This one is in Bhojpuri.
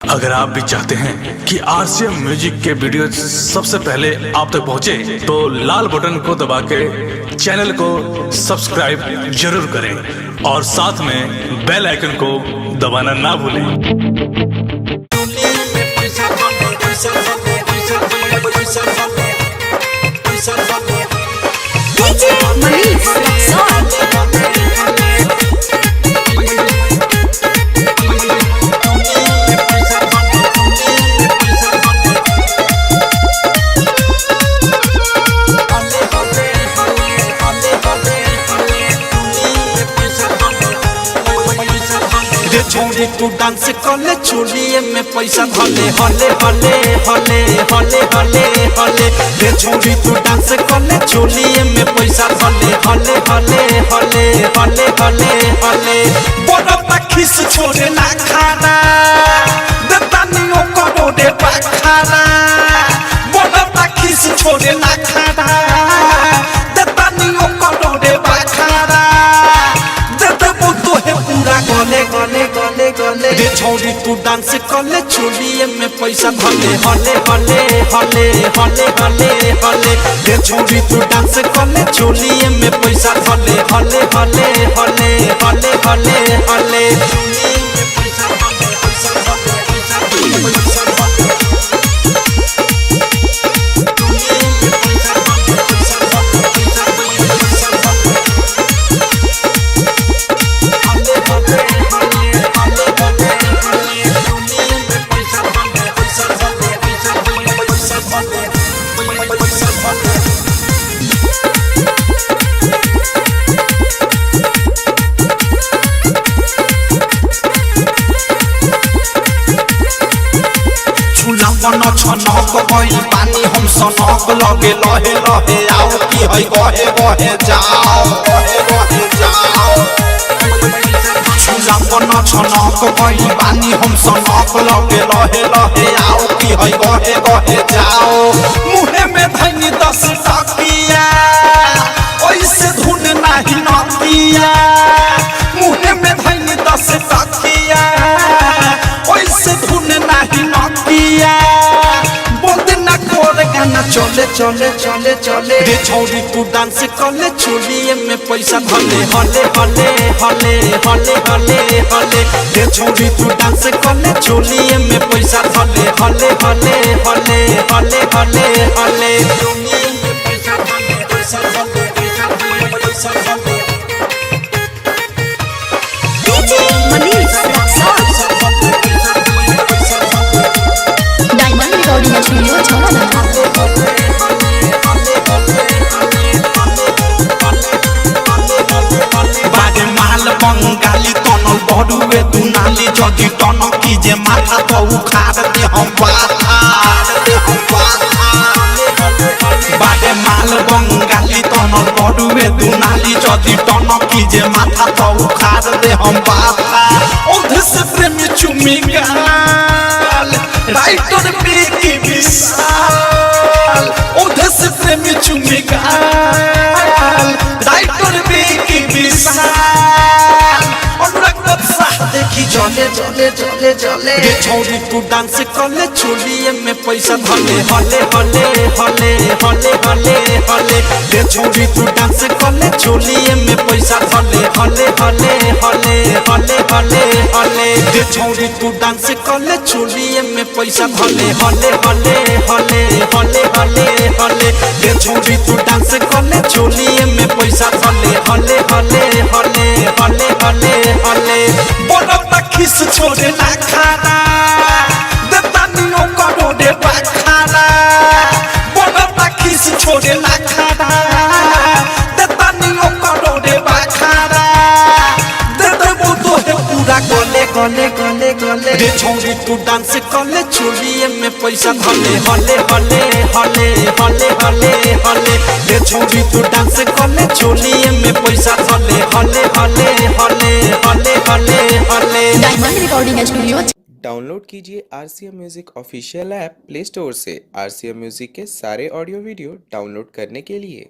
अगर आप भी चाहते हैं कि आरसीएम म्यूजिक के वीडियो सबसे पहले आप तक पहुंचे, तो लाल बटन को दबा के चैनल को सब्सक्राइब जरूर करें और साथ में बेल आइकन को दबाना ना भूलें। छोड़ी तू डांस करले चोलिए में पैसा धले हले हले हले हले हले हले रे छोड़ी तू डांस करले चोलिए में पैसा धले हले हले हले हले हले हले बड़ा पखिस छोड़े ना खाना दतानियों करो दे पाखाना बड़ा पखिस छोड़े ना खाना दतानियों करो दे पाखाना दतबो तो है पूरा गले गले गले गले रे छोड़ी तू डांस करले चोलिए में पैसा धले हले हले हले हले हले हले रे छोड़ी तू डांस करले चोलिए में पैसा धले हले हले हले हले हले हले मन छनक गई पानी हम सनक लगे लहे लहे आओ की है गहे गहे जाओ गहे गहे जाओ मन छनक गई पानी हम सनक लगे लहे लहे आओ की है गहे गहे जाओ मुहे में धनी 10 टकिया ओइसे धुन नहीं नकिया मुहे में धनी 10 टकिया ओइसे धुन नहीं नकिया गाना चले चले चले चले रे छोड़ी तू डांस करले चोलिए में पैसा धले हले हले हले हले हले हले रे छोड़ी तू डांस करले चोलिए में पैसा धले हले हले हले हले हले हले चोलिए में पैसा धले पैसा धले पैसा धले DJ Manish diamond recording studio छावला बंगाली तनल बड़ुए दुनाली जदि टनकी जे माथा तो उखाड़ दे हम बाटे माल बंगाली तनल बड़ुए दुनाली जदि टनकी जे माथा तो उखाड़ दे हम बाता ओधे से प्रेमी चुमी गाल राइटर पे की विशाल ओधे से प्रेमी चुमी गाल राइटर पे की विशाल देखी चले चले चले चले रे छोड़ी तू डांस करले चोलिए में पैसा धले हले हले हले हले हले हले रे छोड़ी तू डांस करले चोलिए में पैसा धले हले हले हले हले हले हले रे छोड़ी तू डांस करले चोलिए में पैसा धले हले हले हले हले हले हले रे छोड़ी तू डांस करले चोलिए में पैसा धले हले हले हले हले हले हले बड़ा पखिस छोड़े ना खाना दतानियों करो दे पाखाना बड़ा पखिस छोड़े ना खाना दतानियों करो दे पाखाना दतबो तो है पूरा गले गले गले गले रे छोड़ी तू डांस करले चोलिए में पैसा धले हले हले हले हले हले हले रे छोड़ी तू डांस करले चोलिए में पैसा धले हले हले हले हले हले हले डायमंड रिकॉर्डिंग स्टूडियो। डाउनलोड कीजिए RCM music official app play store से। आरसीएम म्यूजिक के सारे ऑडियो वीडियो डाउनलोड करने के लिए